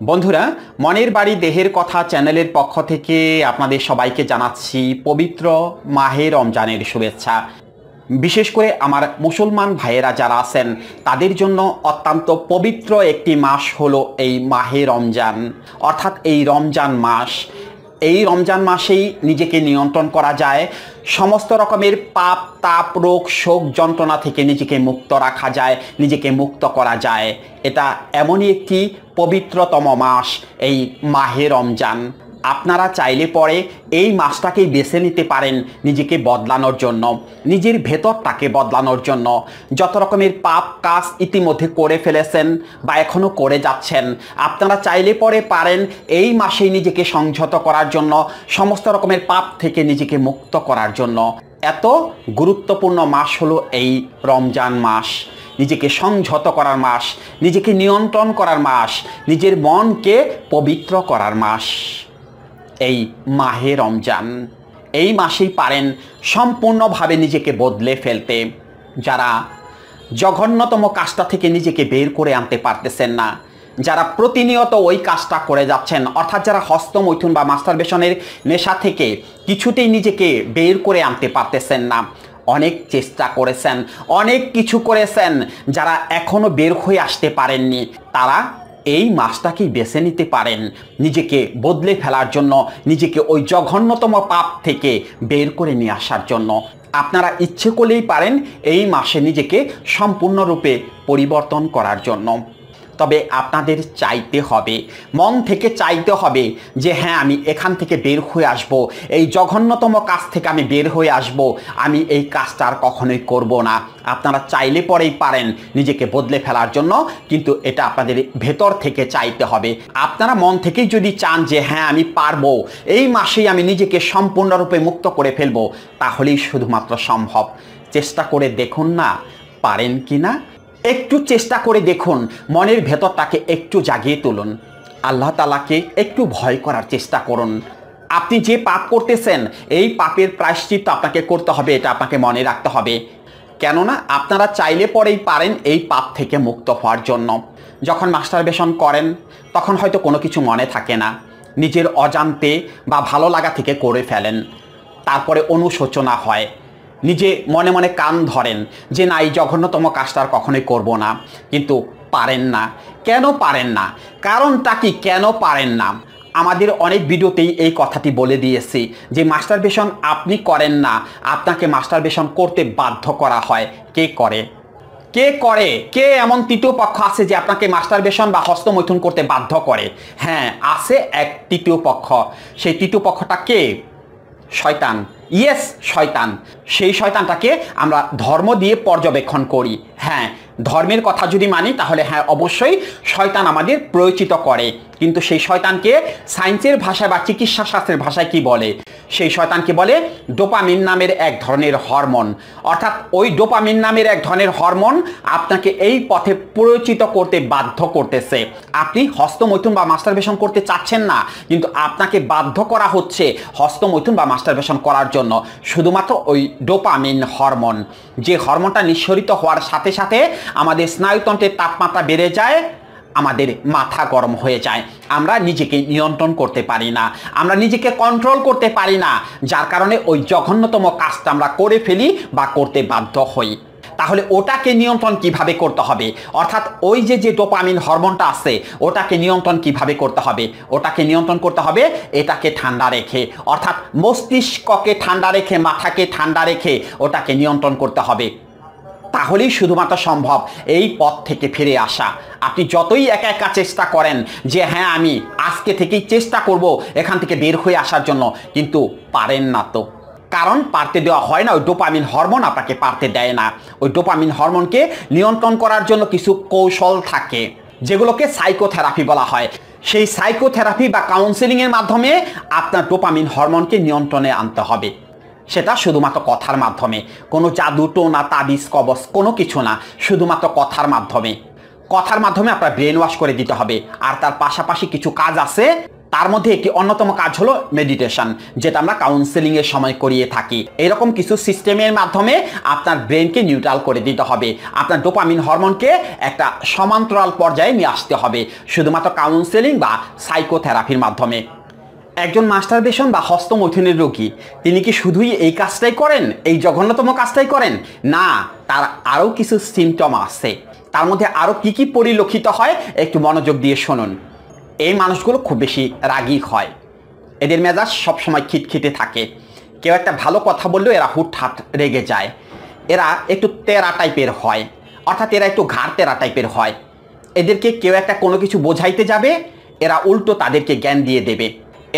বন্ধুরা, মনের বাড়ি দেহের কথা চ্যানেলের পক্ষ থেকে আপনাদের সবাইকে জানাচ্ছি পবিত্র মাহে রমজানের শুভেচ্ছা। বিশেষ করে আমার মুসলমান ভাইয়েরা যারা আছেন তাদের জন্য অত্যন্ত পবিত্র একটি মাস হলো এই মাহে রমজান, অর্থাৎ এই রমজান মাস। এই রমজান মাসেই নিজেকে নিয়ন্ত্রণ করা যায়, সমস্ত রকমের পাপ তাপ রোগ শোক যন্ত্রণা থেকে নিজেকে মুক্ত রাখা যায়, নিজেকে মুক্ত করা যায়। এটা এমনই একটি পবিত্রতম মাস এই মাহে রমজান। আপনারা চাইলে পরে এই মাসটাকেই বেছে নিতে পারেন নিজেকে বদলানোর জন্য, নিজের ভেতরটাকে বদলানোর জন্য। যত রকমের পাপ কাজ ইতিমধ্যে করে ফেলেছেন বা এখনও করে যাচ্ছেন, আপনারা চাইলে পরে পারেন এই মাসেই নিজেকে সংযত করার জন্য, সমস্ত রকমের পাপ থেকে নিজেকে মুক্ত করার জন্য। এত গুরুত্বপূর্ণ মাস হলো এই রমজান মাস। নিজেকে সংযত করার মাস, নিজেকে নিয়ন্ত্রণ করার মাস, নিজের মনকে পবিত্র করার মাস এই মাহে রমজান। এই মাসেই পারেন সম্পূর্ণভাবে নিজেকে বদলে ফেলতে। যারা জঘন্যতম কাজটা থেকে নিজেকে বের করে আনতে পারতেছেন না, যারা প্রতিনিয়ত ওই কাজটা করে যাচ্ছেন, অর্থাৎ যারা হস্তমৈথুন বা মাস্টারবেশনের নেশা থেকে কিছুতেই নিজেকে বের করে আনতে পারতেছেন না, অনেক চেষ্টা করেছেন, অনেক কিছু করেছেন, যারা এখনও বের হয়ে আসতে পারেননি, তারা এই মাসটাকেই বেছে নিতে পারেন নিজেকে বদলে ফেলার জন্য, নিজেকে ওই জঘন্যতম পাপ থেকে বের করে নিয়ে আসার জন্য। আপনারা ইচ্ছে করলেই পারেন এই মাসে নিজেকে সম্পূর্ণরূপে পরিবর্তন করার জন্য। তবে আপনাদের চাইতে হবে, মন থেকে চাইতে হবে যে হ্যাঁ, আমি এখান থেকে বের হয়ে আসব, এই জঘন্যতম কাজ থেকে আমি বের হয়ে আসব, আমি এই কাজটা আর কখনোই করব না। আপনারা চাইলে পরেই পারেন নিজেকে বদলে ফেলার জন্য, কিন্তু এটা আপনাদের ভেতর থেকে চাইতে হবে। আপনারা মন থেকেই যদি চান যে হ্যাঁ, আমি পারবো, এই মাসেই আমি নিজেকে সম্পূর্ণরূপে মুক্ত করে ফেলবো, তাহলেই শুধুমাত্র সম্ভব। চেষ্টা করে দেখুন না পারেন কি না। একটু চেষ্টা করে দেখুন, মনের ভেতরটাকে একটু জাগিয়ে তুলুন, আল্লাহ তাআলাকে একটু ভয় করার চেষ্টা করুন। আপনি যে পাপ করতেছেন, এই পাপের প্রায়শ্চিত্ত আপনাকে করতে হবে, এটা আপনাকে মনে রাখতে হবে। কেননা আপনারা চাইলে পরেই পারেন এই পাপ থেকে মুক্ত হওয়ার জন্য। যখন মাস্টারবেশন করেন তখন হয়তো কোনো কিছু মনে থাকে না, নিজের অজান্তে বা ভালো লাগা থেকে করে ফেলেন, তারপরে অনুশোচনা হয়, নিজে মনে মনে কান ধরেন যে না, এই জঘন্যতম কাজটা আর কখনোই করব না, কিন্তু পারেন না। কেন পারেন না? কারণটা কি, কেন পারেন না? আমাদের অনেক ভিডিওতেই এই কথাটি বলে দিয়েছি যে মাস্টারবেশন আপনি করেন না, আপনাকে মাস্টারবেশন করতে বাধ্য করা হয়। কে করে? কে করে? কে এমন তৃতীয় পক্ষ আছে যে আপনাকে মাস্টারবেশন বা হস্তমৈথুন করতে বাধ্য করে? হ্যাঁ, আছে এক তৃতীয় পক্ষ। সেই তৃতীয় পক্ষটা কে? শয়তান। ইয়েস, শয়তান। সেই শয়তানটাকে আমরা ধর্ম দিয়ে পর্যবেক্ষণ করি। হ্যাঁ, ধর্মের কথা যদি মানি তাহলে হ্যাঁ, অবশ্যই শয়তান আমাদের প্রয়োজিত করে। কিন্তু সেই শয়তানকে সায়েন্সের ভাষায় বা চিকিৎসা শাস্ত্রের ভাষায় কি বলে? সেই শয়তানকে বলে ডোপামিন নামের এক ধরনের হরমোন। অর্থাৎ ওই ডোপামিন নামের এক ধরনের হরমোন আপনাকে এই পথে প্রয়োজিত করতে বাধ্য করতেছে। আপনি হস্তমৈথুন বা মাস্টারবেশন করতে চাচ্ছেন না, কিন্তু আপনাকে বাধ্য করা হচ্ছে হস্তমৈথুন বা মাস্টারবেশন করার জন্য, শুধুমাত্র ওই ডোপামিন হরমোন। যে হরমোনটা নিঃসরিত হওয়ার সাথে সাথে আমাদের স্নায়ুতন্ত্রের তাপমাত্রা বেড়ে যায়, আমাদের মাথা গরম হয়ে যায়, আমরা নিজেকে নিয়ন্ত্রণ করতে পারি না, আমরা নিজেকে কন্ট্রোল করতে পারি না, যার কারণে ওই জঘন্যতম কাজটা আমরা করে ফেলি বা করতে বাধ্য হই। তাহলে ওটাকে নিয়ন্ত্রণ কিভাবে করতে হবে? অর্থাৎ ওই যে ডোপামিন হরমোনটা আছে, ওটাকে নিয়ন্ত্রণ কিভাবে করতে হবে? ওটাকে নিয়ন্ত্রণ করতে হবে এটাকে ঠান্ডা রেখে, অর্থাৎ মস্তিষ্ককে ঠান্ডা রেখে, মাথাকে ঠান্ডা রেখে ওটাকে নিয়ন্ত্রণ করতে হবে। তাহলেই শুধুমাত্র সম্ভব এই পথ থেকে ফিরে আসা। আপনি যতই একা একা চেষ্টা করেন যে হ্যাঁ, আমি আজকে থেকেই চেষ্টা করব এখান থেকে বের হয়ে আসার জন্য, কিন্তু পারেন না। তো কারণ পারতে দেওয়া হয় না, ওই ডোপামিন হরমোন আপনাকে পারতে দেয় না। ওই ডোপামিন হরমোনকে নিয়ন্ত্রণ করার জন্য কিছু কৌশল থাকে, যেগুলোকে সাইকোথেরাপি বলা হয়। সেই সাইকোথেরাপি বা কাউন্সেলিংয়ের মাধ্যমে আপনার ডোপামিন হরমোনকে নিয়ন্ত্রণে আনতে হবে। সেটা শুধুমাত্র কথার মাধ্যমে, কোনো জাদু টোনা তাবিজ কবজ কোনো কিছু না, শুধুমাত্র কথার মাধ্যমে। কথার মাধ্যমে আপনার ব্রেন ওয়াশ করে দিতে হবে। আর তার পাশাপাশি কিছু কাজ আছে, তার মধ্যে একটি অন্যতম কাজ হলো মেডিটেশন, যেটা আমরা কাউন্সেলিংয়ের সময় করিয়ে থাকি। এরকম কিছু সিস্টেমের মাধ্যমে আপনার ব্রেনকে নিউট্রাল করে দিতে হবে, আপনার ডোপামিন হরমোনকে একটা সমান্তরাল পর্যায়ে নিয়ে আসতে হবে শুধুমাত্র কাউন্সেলিং বা সাইকোথেরাপির মাধ্যমে। একজন মাস্টারবেশন বা হস্তমৈথুনের রোগী তিনি কি শুধুই এই কাজটাই করেন, এই জঘন্যতম কাজটাই করেন? না, তার আরও কিছু সিমটম আছে। তার মধ্যে আরও কি কি পরিলক্ষিত হয় একটু মনোযোগ দিয়ে শুনুন। এই মানুষগুলো খুব বেশি রাগী হয়, এদের মেজাজ সবসময় খিটখিটে থাকে। কেউ একটা ভালো কথা বললেও এরা হুটহাট রেগে যায়। এরা একটু তেরা টাইপের হয়, অর্থাৎ এরা একটু ঘাড় তেরা টাইপের হয়। এদেরকে কেউ একটা কোনো কিছু বোঝাইতে যাবে, এরা উল্টো তাদেরকে জ্ঞান দিয়ে দেবে।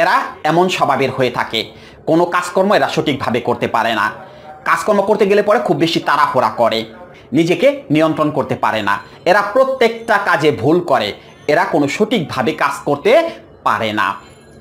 এরা এমন স্বভাবের হয়ে থাকে, কোনো কাজকর্ম এরা সঠিকভাবে করতে পারে না। কাজকর্ম করতে গেলে পরে খুব বেশি তাড়াহুড়া করে, নিজেকে নিয়ন্ত্রণ করতে পারে না। এরা প্রত্যেকটা কাজে ভুল করে, এরা কোনো সঠিকভাবে কাজ করতে পারে না।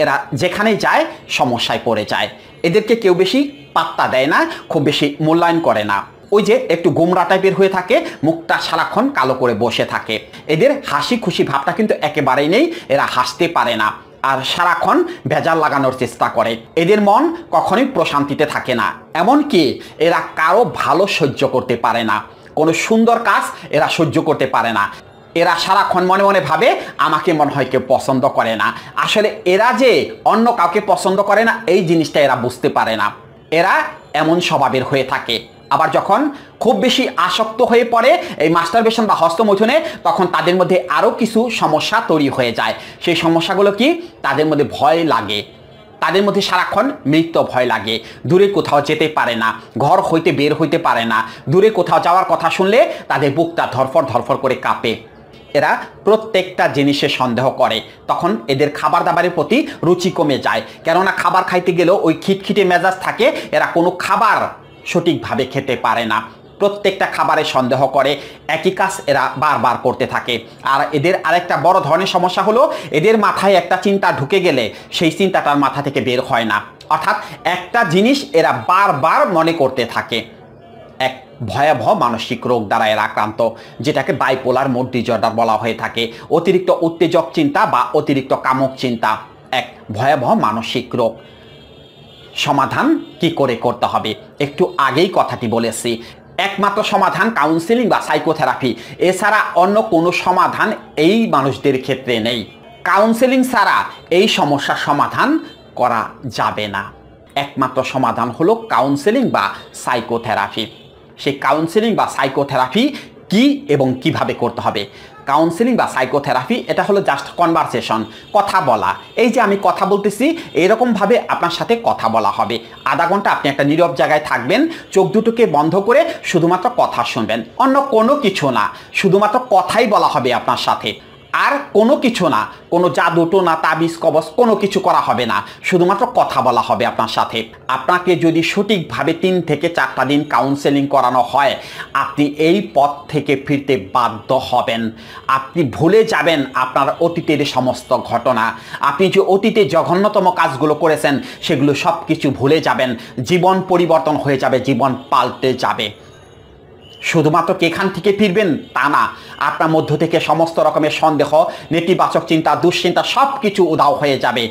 এরা যেখানে যায় সমস্যায় পড়ে যায়। এদেরকে কেউ বেশি পাত্তা দেয় না, খুব বেশি মূল্যায়ন করে না। ওই যে একটু গোমরা টাইপের হয়ে থাকে, মুখটা সারাক্ষণ কালো করে বসে থাকে। এদের হাসি খুশি ভাবটা কিন্তু একেবারেই নেই, এরা হাসতে পারে না আর সারাক্ষণ ভেজাল লাগানোর চেষ্টা করে। এদের মন কখনোই প্রশান্তিতে থাকে না, এমনকি এরা কারো ভালো সহ্য করতে পারে না, কোনো সুন্দর কাজ এরা সহ্য করতে পারে না। এরা সারাক্ষণ মনে মনে ভাবে আমাকে মনে হয় কেউ পছন্দ করে না। আসলে এরা যে অন্য কাউকে পছন্দ করে না এই জিনিসটা এরা বুঝতে পারে না। এরা এমন স্বভাবের হয়ে থাকে। আবার যখন খুব বেশি আসক্ত হয়ে পড়ে এই মাস্টারবেশন বা হস্তমৈথুনে, তখন তাদের মধ্যে আরও কিছু সমস্যা তৈরি হয়ে যায়। সেই সমস্যাগুলো কি? তাদের মধ্যে ভয় লাগে, তাদের মধ্যে সারাক্ষণ মৃত্যু ভয় লাগে, দূরে কোথাও যেতে পারে না, ঘর হইতে বের হইতে পারে না, দূরে কোথাও যাওয়ার কথা শুনলে তাদের বুকটা ধরফর ধরফর করে কাঁপে। এরা প্রত্যেকটা জিনিসে সন্দেহ করে, তখন এদের খাবার দাবারের প্রতি রুচি কমে যায়। কেননা খাবার খাইতে গেলেও ওই খিটখিটে মেজাজ থাকে, এরা কোনো খাবার সঠিকভাবে খেতে পারে না, প্রত্যেকটা খাবারে সন্দেহ করে, একই কাজ এরা বারবার করতে থাকে। আর এদের আরেকটা বড় ধরনের সমস্যা হলো, এদের মাথায় একটা চিন্তা ঢুকে গেলে সেই চিন্তাটার মাথা থেকে বের হয় না। অর্থাৎ একটা জিনিস এরা বারবার মনে করতে থাকে। এক ভয়াবহ মানসিক রোগ দ্বারা এরা আক্রান্ত, যেটাকে বাইপোলার মোড ডিসঅর্ডার বলা হয়ে থাকে। অতিরিক্ত উত্তেজক চিন্তা বা অতিরিক্ত কামক চিন্তা এক ভয়াবহ মানসিক রোগ। সমাধান কি করে করতে হবে একটু আগেই কথাটি বলেছি। একমাত্র সমাধান কাউন্সেলিং বা সাইকোথেরাপি, এছাড়া অন্য কোনো সমাধান এই মানুষদের ক্ষেত্রে নেই। কাউন্সেলিং ছাড়া এই সমস্যার সমাধান করা যাবে না। একমাত্র সমাধান হলো কাউন্সেলিং বা সাইকোথেরাপি। সেই কাউন্সেলিং বা সাইকোথেরাপি কি এবং কিভাবে করতে হবে? কাউন্সেলিং বা সাইকোথেরাপি এটা হলো জাস্ট কনভারসেশন, কথা বলা। এই যে আমি কথা বলতেছি, এরকমভাবে আপনার সাথে কথা বলা হবে। আধা ঘন্টা আপনি একটা নীরব জায়গায় থাকবেন, চোখ দুটোকে বন্ধ করে শুধুমাত্র কথা শুনবেন, অন্য কোনো কিছু না, শুধুমাত্র কথাই বলা হবে আপনার সাথে। আর কোনো কিছু না, কোনো জাদুটো না, তাবিজ কবজ কোনো কিছু করা হবে না, শুধুমাত্র কথা বলা হবে আপনার সাথে। আপনাকে যদি সঠিকভাবে 3 থেকে 4টা দিন কাউন্সেলিং করানো হয়, আপনি এই পথ থেকে ফিরতে বাধ্য হবেন। আপনি ভুলে যাবেন আপনার অতীতের সমস্ত ঘটনা, আপনি যে অতীতে জঘন্যতম কাজগুলো করেছেন সেগুলো সব কিছু ভুলে যাবেন। জীবন পরিবর্তন হয়ে যাবে, জীবন পাল্টে যাবে। শুধুমাত্র এখান থেকে ফিরবেন তা না, আপনার মধ্য থেকে সমস্ত রকমের সন্দেহ, নেতিবাচক চিন্তা, দুশ্চিন্তা সব কিছু উধাও হয়ে যাবে।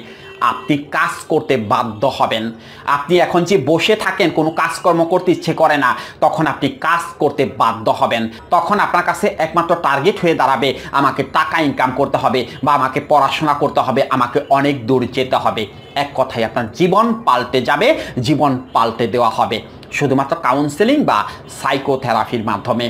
আপনি কাজ করতে বাধ্য হবেন। আপনি এখন যে বসে থাকেন, কোনো কাজকর্ম করতে ইচ্ছে করে না, তখন আপনি কাজ করতে বাধ্য হবেন। তখন আপনার কাছে একমাত্র টার্গেট হয়ে দাঁড়াবে আমাকে টাকা ইনকাম করতে হবে, বা আমাকে পড়াশোনা করতে হবে, আমাকে অনেক দূর যেতে হবে। এক কথায় আপনার জীবন পাল্টে যাবে, জীবন পাল্টে দেওয়া হবে শুধুমাত্র কাউন্সেলিং বা সাইকোথেরাপির মাধ্যমে।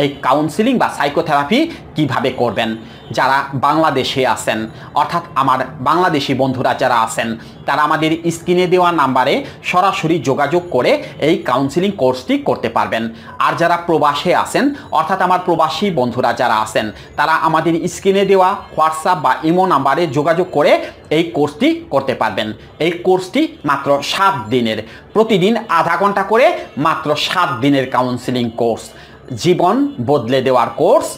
এই কাউন্সেলিং বা সাইকোথেরাপি কিভাবে করবেন? যারা বাংলাদেশে আছেন, অর্থাৎ আমার বাংলাদেশি বন্ধুরা যারা আছেন, তারা আমাদের স্ক্রিনে দেওয়া নাম্বারে সরাসরি যোগাযোগ করে এই কাউন্সেলিং কোর্সটি করতে পারবেন। আর যারা প্রবাসে আছেন, অর্থাৎ আমার প্রবাসী বন্ধুরা যারা আছেন, তারা আমাদের স্ক্রিনে দেওয়া হোয়াটসঅ্যাপ বা ইমো নাম্বারে যোগাযোগ করে এই কোর্সটি করতে পারবেন। এই কোর্সটি মাত্র 7 দিনের, প্রতিদিন আধা ঘন্টা করে, মাত্র 7 দিনের কাউন্সেলিং কোর্স, জীবন বদলে দেওয়ার কোর্স।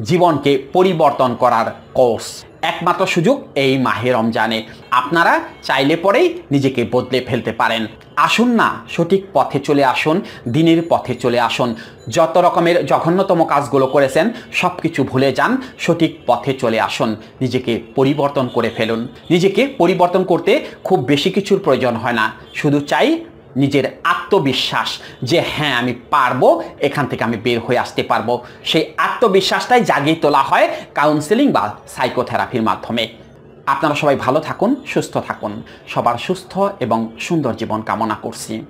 জীবনকে পরিবর্তন করার কোর্স। একমাত্র সুযোগ এই মাহে রমজানে। আপনারা চাইলে পরেই নিজেকে বদলে ফেলতে পারেন। আসুন না, সঠিক পথে চলে আসুন, দিনের পথে চলে আসুন। যত রকমের জঘন্যতম কাজগুলো করেছেন সব কিছু ভুলে যান, সঠিক পথে চলে আসুন, নিজেকে পরিবর্তন করে ফেলুন। নিজেকে পরিবর্তন করতে খুব বেশি কিছুর প্রয়োজন হয় না, শুধু চাই নিজের আত্মবিশ্বাস যে হ্যাঁ আমি পারবো, এখান থেকে আমি বের হয়ে আসতে পারবো। সেই আত্মবিশ্বাসটাই জাগিয়ে তোলা হয় কাউন্সেলিং বা সাইকোথেরাপির মাধ্যমে। আপনারা সবাই ভালো থাকুন, সুস্থ থাকুন। সবার সুস্থ এবং সুন্দর জীবন কামনা করছি।